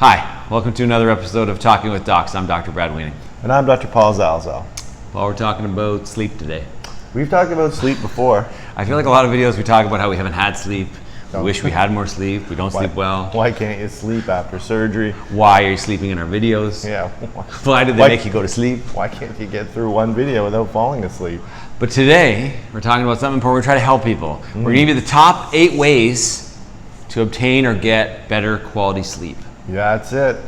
Hi, welcome to another episode of Talking with Docs. I'm Dr. Brad Weaning. And I'm Dr. Paul Zalzal. Well, we're talking about sleep today. We've talked about sleep before. I feel like a lot of videos we talk about how we haven't had sleep. We wish we had more sleep. We don't sleep well. Why can't you sleep after surgery? Why are you sleeping in our videos? Yeah. Why did they make you go to sleep? Why can't you get through one video without falling asleep? But today, we're talking about something important. We're trying to help people. We're going to give you the top 8 ways to obtain or get better quality sleep. Yeah, that's it.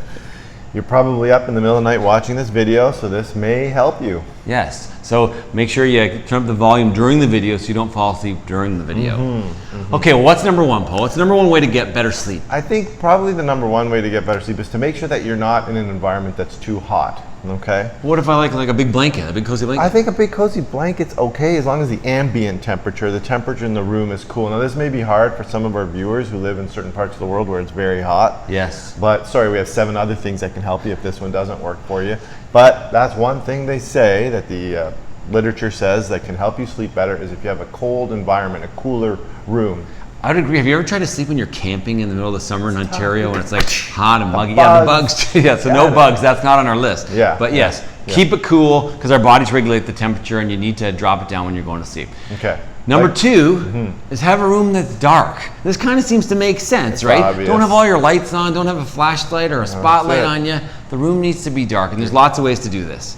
You're probably up in the middle of the night watching this video, so this may help you. Yes. So make sure you turn up the volume during the video so you don't fall asleep during the video. Okay, well, what's number one, Paul? What's the number one way to get better sleep? I think probably the number one way to get better sleep is to make sure that you're not in an environment that's too hot, okay? What if I like a big blanket, a big cozy blanket? I think a big cozy blanket's okay as long as the ambient temperature, the temperature in the room is cool. Now this may be hard for some of our viewers who live in certain parts of the world where it's very hot. Yes. But sorry, we have 7 other things that can help you if this one doesn't work for you. But that's one thing they say that the literature says that can help you sleep better is if you have a cold environment, a cooler room. I would agree. Have you ever tried to sleep when you're camping in the middle of the summer in Ontario and it's like hot and muggy? Yeah, the bugs. Yeah, so no bugs. That's not on our list. Yeah. But yes, keep it cool because our bodies regulate the temperature and you need to drop it down when you're going to sleep. Okay. Number 2 is have a room that's dark. This kind of seems to make sense, right? Obvious. Don't have all your lights on. Don't have a flashlight or a spotlight on you. The room needs to be dark, and there's lots of ways to do this.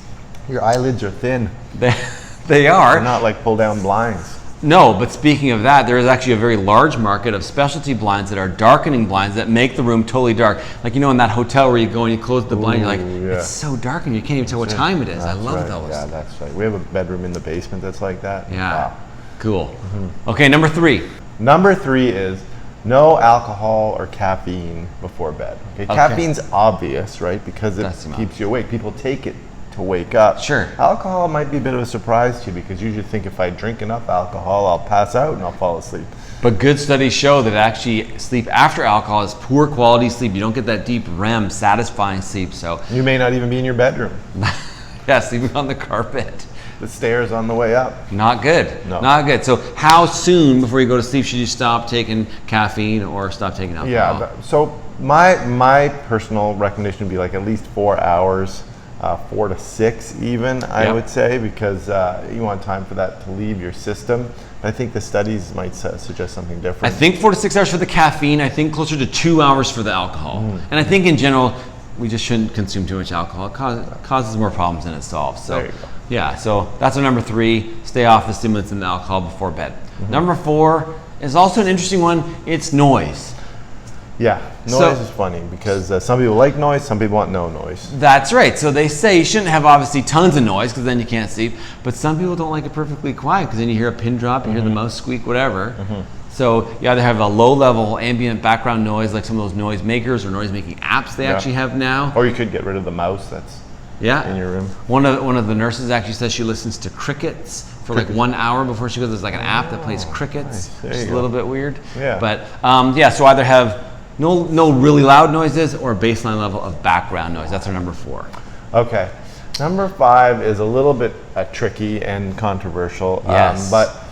Your eyelids are thin. They are. They're not like pull down blinds. No, but speaking of that, there is actually a very large market of specialty blinds that are darkening blinds that make the room totally dark. Like, you know, in that hotel where you go and you close the blind, you're like, it's so dark and you can't even tell what time it is. I love those. Yeah, that's right. We have a bedroom in the basement that's like that. Yeah. Wow. Cool. Okay, number 3. Number 3 is no alcohol or caffeine before bed. Okay, caffeine's obvious, right? Because it keeps you awake. People take it to wake up. Sure. Alcohol might be a bit of a surprise to you because you usually think if I drink enough alcohol, I'll pass out and I'll fall asleep. But good studies show that actually sleep after alcohol is poor quality sleep. You don't get that deep REM satisfying sleep. So you may not even be in your bedroom. yeah, sleeping on the carpet. The stairs on the way up. Not good. No. Not good. So how soon before you go to sleep should you stop taking caffeine or stop taking alcohol? Yeah, so my personal recommendation would be like at least 4 hours, 4 to 6 even, I would say, because you want time for that to leave your system. But I think the studies might suggest something different. I think 4 to 6 hours for the caffeine. I think closer to 2 hours for the alcohol. And I think in general, we just shouldn't consume too much alcohol. It causes more problems than it solves. So, there you go. Yeah, so that's our number 3. Stay off the stimulants and the alcohol before bed. Number 4 is also an interesting one. It's noise. Yeah, noise is funny because some people like noise, some people want no noise. That's right. So they say you shouldn't have obviously tons of noise because then you can't sleep. But some people don't like it perfectly quiet because then you hear a pin drop, you hear the mouse squeak, whatever. So you either have a low-level ambient background noise like some of those noise makers or noise-making apps they actually have now. Or you could get rid of the mouse that's in your room. One of the nurses actually says she listens to crickets for like 1 hour before she goes. There's like an app that plays crickets, which is a little bit weird. Yeah. But so either have no really loud noises or a baseline level of background noise. That's our number 4. Okay. Number 5 is a little bit tricky and controversial. Yes. But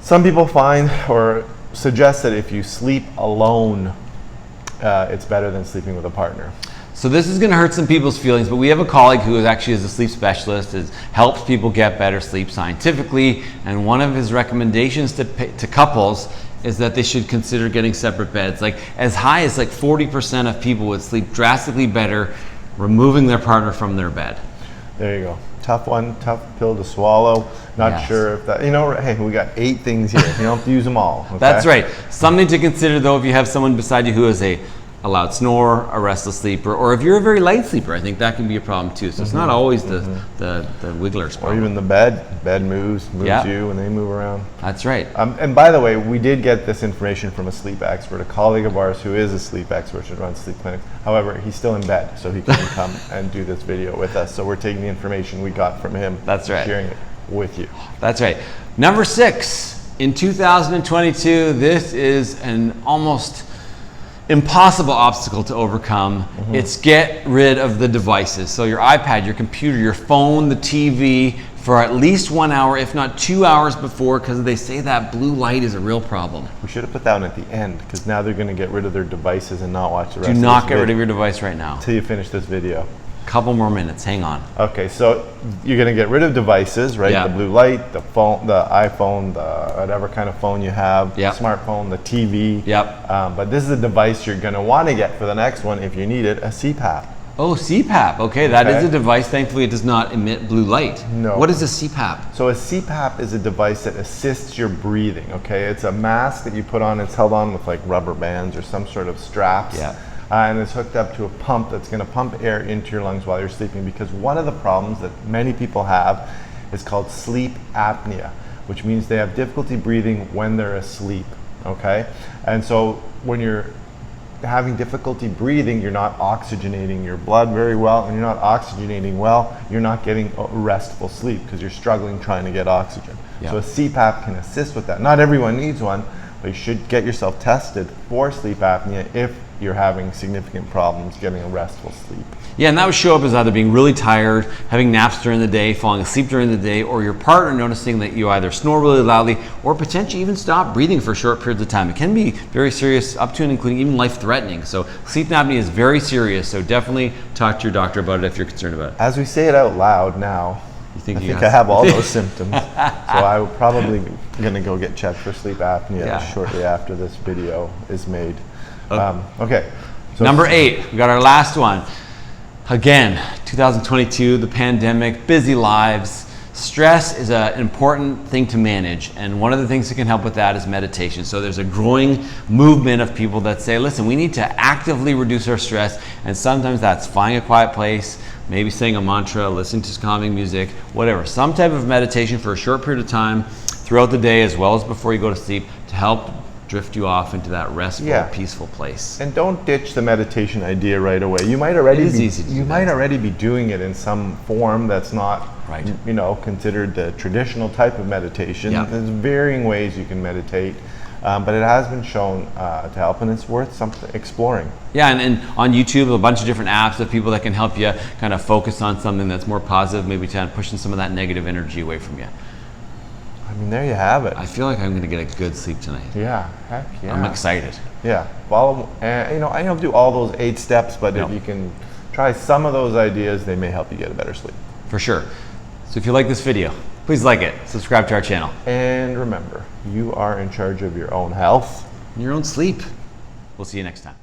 some people find or suggest that if you sleep alone, it's better than sleeping with a partner. So this is going to hurt some people's feelings, but we have a colleague who actually is a sleep specialist, helps people get better sleep scientifically, and one of his recommendations to couples is that they should consider getting separate beds. Like as high as like 40% of people would sleep drastically better removing their partner from their bed. There you go. Tough one, tough pill to swallow. Not sure if that, hey, we got 8 things here. You don't have to use them all. Okay? That's right. Something to consider though if you have someone beside you who is a loud snorer, a restless sleeper, or if you're a very light sleeper, I think that can be a problem too. So it's not always the wigglers problem. Or even the bed moves you and they move around. That's right. And by the way, we did get this information from a sleep expert, a colleague of ours who is a sleep expert and runs sleep clinics. However, he's still in bed, so he couldn't come and do this video with us. So we're taking the information we got from him. That's right. Sharing it with you. That's right. Number 6, in 2022, this is an almost impossible obstacle to overcome. It's get rid of the devices. So your iPad, your computer, your phone, the TV for at least 1 hour, if not 2 hours before, because they say that blue light is a real problem. We should have put that one at the end, because now they're going to get rid of their devices and not watch the rest Do of not this get rid video of your device right now. until you finish this video. Couple more minutes, hang on. Okay, so you're going to get rid of devices, right? Yeah. The blue light, the phone, the iPhone, the whatever kind of phone you have, Yep. smartphone, the TV. Yep. But this is a device you're going to want to get for the next one if you need it, a CPAP. Oh, CPAP. Okay, that is Okay. a device. Thankfully, it does not emit blue light. No. What is a CPAP? So a CPAP is a device that assists your breathing, okay? It's a mask that you put on. It's held on with like rubber bands or some sort of straps. Yeah. And it's hooked up to a pump that's going to pump air into your lungs while you're sleeping, because one of the problems that many people have is called sleep apnea, which means they have difficulty breathing when they're asleep, okay? And so when you're having difficulty breathing, you're not oxygenating your blood very well, and you're not oxygenating well, you're not getting a restful sleep because you're struggling trying to get oxygen. Yeah. So a CPAP can assist with that. Not everyone needs one, but you should get yourself tested for sleep apnea if you're having significant problems getting a restful sleep. Yeah, and that would show up as either being really tired, having naps during the day, falling asleep during the day, or your partner noticing that you either snore really loudly or potentially even stop breathing for short periods of time. It can be very serious, up to and including even life-threatening. So sleep apnea is very serious, so definitely talk to your doctor about it if you're concerned about it. As we say it out loud now, You think I you think got I have all those symptoms. So I will probably going to go get checked for sleep apnea Yeah. shortly after this video is made. Okay. So Number 8, we got our last one. Again, 2022, the pandemic, busy lives. Stress is an important thing to manage, and one of the things that can help with that is meditation. So there's a growing movement of people that say, listen, we need to actively reduce our stress, and sometimes that's finding a quiet place, maybe saying a mantra, listening to calming music, whatever. Some type of meditation for a short period of time throughout the day as well as before you go to sleep to help drift you off into that restful, peaceful place. And don't ditch the meditation idea right away. You might already It is easy to do that. might already be doing it in some form that's not Right. considered the traditional type of meditation. Yeah. There's varying ways you can meditate, but it has been shown to help, and it's worth exploring. Yeah, and on YouTube, a bunch of different apps of people that can help you kind of focus on something that's more positive, maybe kind of pushing some of that negative energy away from you. I mean, there you have it. I feel like I'm going to get a good sleep tonight. Yeah, heck yeah. I'm excited. Yeah, follow. I don't do all those 8 steps, but No. if you can try some of those ideas, they may help you get a better sleep. For sure. So if you like this video, please like it, subscribe to our channel. And remember, you are in charge of your own health. And your own sleep. We'll see you next time.